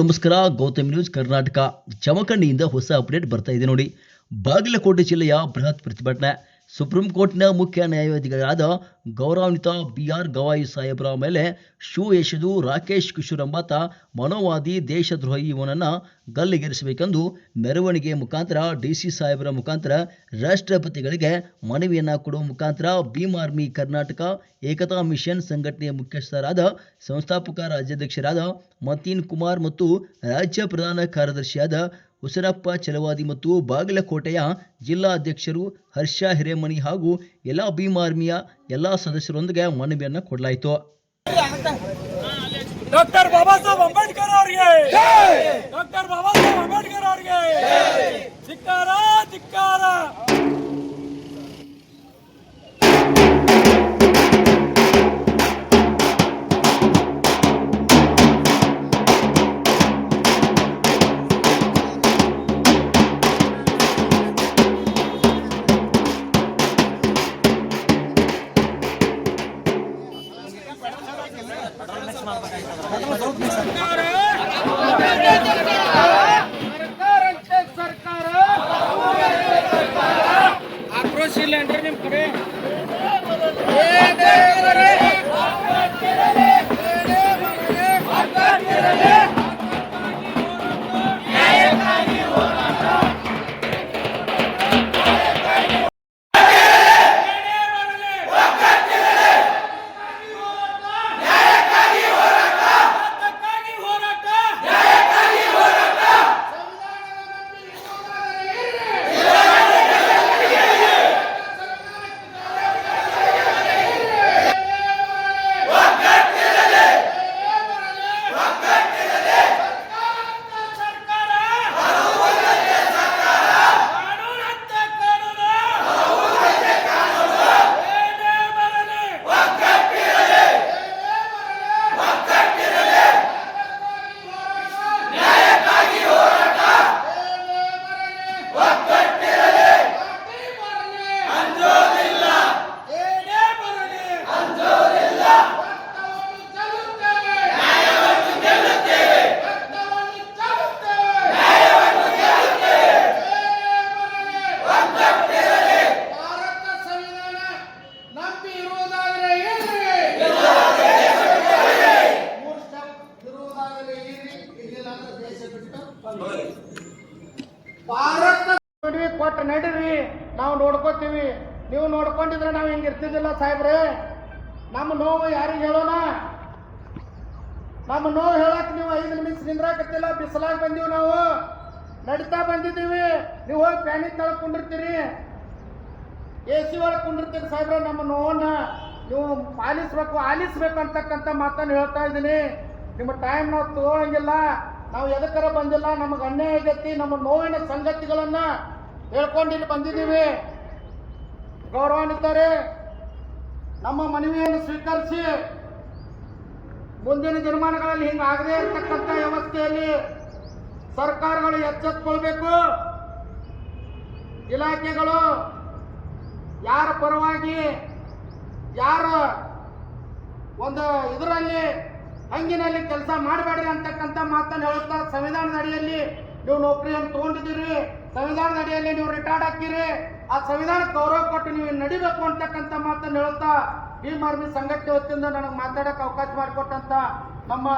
ನಮಸ್ಕಾರ. ಗೌತಮ್ ನ್ಯೂಸ್ ಕರ್ನಾಟಕ ಜಮಖಂಡಿಯಿಂದ ಹೊಸ ಅಪ್ಡೇಟ್ ಬರ್ತಾ ಇದೆ ನೋಡಿ. ಬಾಗಲಕೋಟೆ ಜಿಲ್ಲೆಯ ಬೃಹತ್ ಪ್ರತಿಭಟನೆ. ಸುಪ್ರೀಂ ಕೋರ್ಟ್ನ ಮುಖ್ಯ ನ್ಯಾಯಾಧೀಶರಾದ ಗೌರವಾನ್ವಿತ BR ಗವಾಯಿ ಸಾಹೇಬರ ಮೇಲೆ ಶೂ ಎಸೆದು ರಾಕೇಶ್ ಕಿಶೋರ್ ಎಂಬಾತ ಮನೋವಾದಿ ದೇಶದ್ರೋಹಿ ಇವನನ್ನು ಗಲ್ಲಿಗೇರಿಸಬೇಕೆಂದು ಮೆರವಣಿಗೆ ಮುಖಾಂತರ DC ಸಾಹೇಬರ ಮುಖಾಂತರ ರಾಷ್ಟ್ರಪತಿಗಳಿಗೆ ಮನವಿಯನ್ನು ಕೊಡುವ ಮುಖಾಂತರ ಭೀಮ್ ಆರ್ಮಿ ಕರ್ನಾಟಕ ಏಕತಾ ಮಿಷನ್ ಸಂಘಟನೆಯ ಮುಖ್ಯಸ್ಥರಾದ ಸಂಸ್ಥಾಪಕ ರಾಜ್ಯಾಧ್ಯಕ್ಷರಾದ ಮತೀನ್ ಕುಮಾರ್ ಮತ್ತು ರಾಜ್ಯ ಪ್ರಧಾನ ಕಾರ್ಯದರ್ಶಿಯಾದ ಹುಸೇನಪ್ಪ ಚಲವಾದಿ ಮತ್ತು ಬಾಗಲಕೋಟೆಯ ಜಿಲ್ಲಾ ಅಧ್ಯಕ್ಷರು ಹರ್ಷ ಹಿರೇಮನಿ ಹಾಗೂ ಎಲ್ಲ ಭೀಮ್ ಆರ್ಮಿಯ ಎಲ್ಲ ಸದಸ್ಯರೊಂದಿಗೆ ಮನವಿಯನ್ನು ಕೊಡಲಾಯಿತು. ಡಾಕ್ಟರ್ ಬಾಬಾ ಸಾಹೇಬ್ ಅಂಬೇಡ್ಕರ್ ಅವರಿಗೆ ಡಾಕ್ಟರ್ ಬಾಬಾ ಸಾಹೇಬ್ ಅಂಬೇಡ್ಕರ್ ಅವರಿಗೆ ಧಿಕ್ಕಾರ ಧಿಕ್ಕಾರ. ಆಕ್ರೋಶ ಇಲ್ಲ ಅಂದ್ರೆ ನಿಮ್ ಕಡೆ ಕೊಟ್ಟ ನಡೀರಿ, ನಾವು ನೋಡ್ಕೋತೀವಿ. ನೀವು ನೋಡ್ಕೊಂಡಿದ್ರೆ ನಾವು ಹಿಂಗೆ ಇರ್ತಿದ್ದಿಲ್ಲ ಸಾಹೇಬ್ರೆ. ನಮ್ಮ ನೋವು ಯಾರಿಗೆ ಹೇಳೋಣ? ನಮ್ಮ ನೋವು ಹೇಳಕ್ ನೀವು 5 ನಿಮಿಷ ನಿಂದ್ರಾಕತ್ತಿಲ್ಲ. ಬಿಸಿಲಾಗಿ ಬಂದೀವಿ, ನಾವು ನಡೀತಾ ಬಂದಿದ್ದೀವಿ. ನೀವು ಹೋಗಿ ಪ್ಯಾನಿಕ್ ತಳಕ್ ಕುಂಡಿರ್ತೀರಿ, AC ಒಳಗೆ ಕುಂಡಿರ್ತೀರಿ ಸಾಹೇಬ್ರೆ. ನಮ್ಮ ನೋವನ್ನ ನೀವು ಆಲಿಸ್ಬೇಕು ಅಂತಕ್ಕಂಥ ಮಾತನ್ನು ಹೇಳ್ತಾ ಇದ್ದೀನಿ. ನಿಮ್ಮ ಟೈಮ್ ನಾವು ತಗೊಳಂಗಿಲ್ಲ. ನಾವು ಎದಕ್ಕರ ಬಂದಿಲ್ಲ, ನಮಗೆ ಅನ್ಯಾಯ ಆಗೈತಿ. ನಮ್ಮ ನೋವಿನ ಸಂಗತಿಗಳನ್ನ ಹೇಳ್ಕೊಂಡು ಇಲ್ಲಿ ಬಂದಿದ್ದೀವಿ. ಗೌರವಾನ್ವಿತರೇ, ನಮ್ಮ ಮನವಿಯನ್ನು ಸ್ವೀಕರಿಸಿ ಮುಂದಿನ ದಿನಮಾನಗಳಲ್ಲಿ ಹಿಂಗಾಗದೇ ಇರತಕ್ಕಂಥ ವ್ಯವಸ್ಥೆಯಲ್ಲಿ ಸರ್ಕಾರಗಳು ಎಚ್ಚೆತ್ತುಕೊಳ್ಬೇಕು. ಇಲಾಖೆಗಳು ಯಾರ ಪರವಾಗಿ ಯಾರ ಒಂದು ಇದರಲ್ಲಿ ಹಂಗಿನಲ್ಲಿ ಕೆಲಸ ಮಾಡಬೇಡ್ರಿ ಅಂತಕ್ಕಂಥ ಮಾತನ್ನು ಹೇಳುತ್ತಾ, ಸಂವಿಧಾನದ ಅಡಿಯಲ್ಲಿ ನೀವು ನೌಕರಿಯನ್ನು ತಗೊಂಡಿದ್ದೀರಿ, ಸಂವಿಧಾನದ ಅಡಿಯಲ್ಲಿ ನೀವು ರಿಟೈರ್ಡ್ ಹಾಕಿರಿ, ಆ ಸಂವಿಧಾನಕ್ಕೆ ಗೌರವ ಕೊಟ್ಟು ನೀವು ನಡಿಬೇಕು ಅಂತಕ್ಕಂಥ ಮಾತನ್ನು ಹೇಳುತ್ತಾ ಭೀಮ್ ಆರ್ಮಿ ಸಂಘಟನೆ ವತಿಯಿಂದ ನನಗೆ ಮಾತಾಡಕ್ಕೆ ಅವಕಾಶ ಮಾಡಿಕೊಟ್ಟಂತ ನಮ್ಮ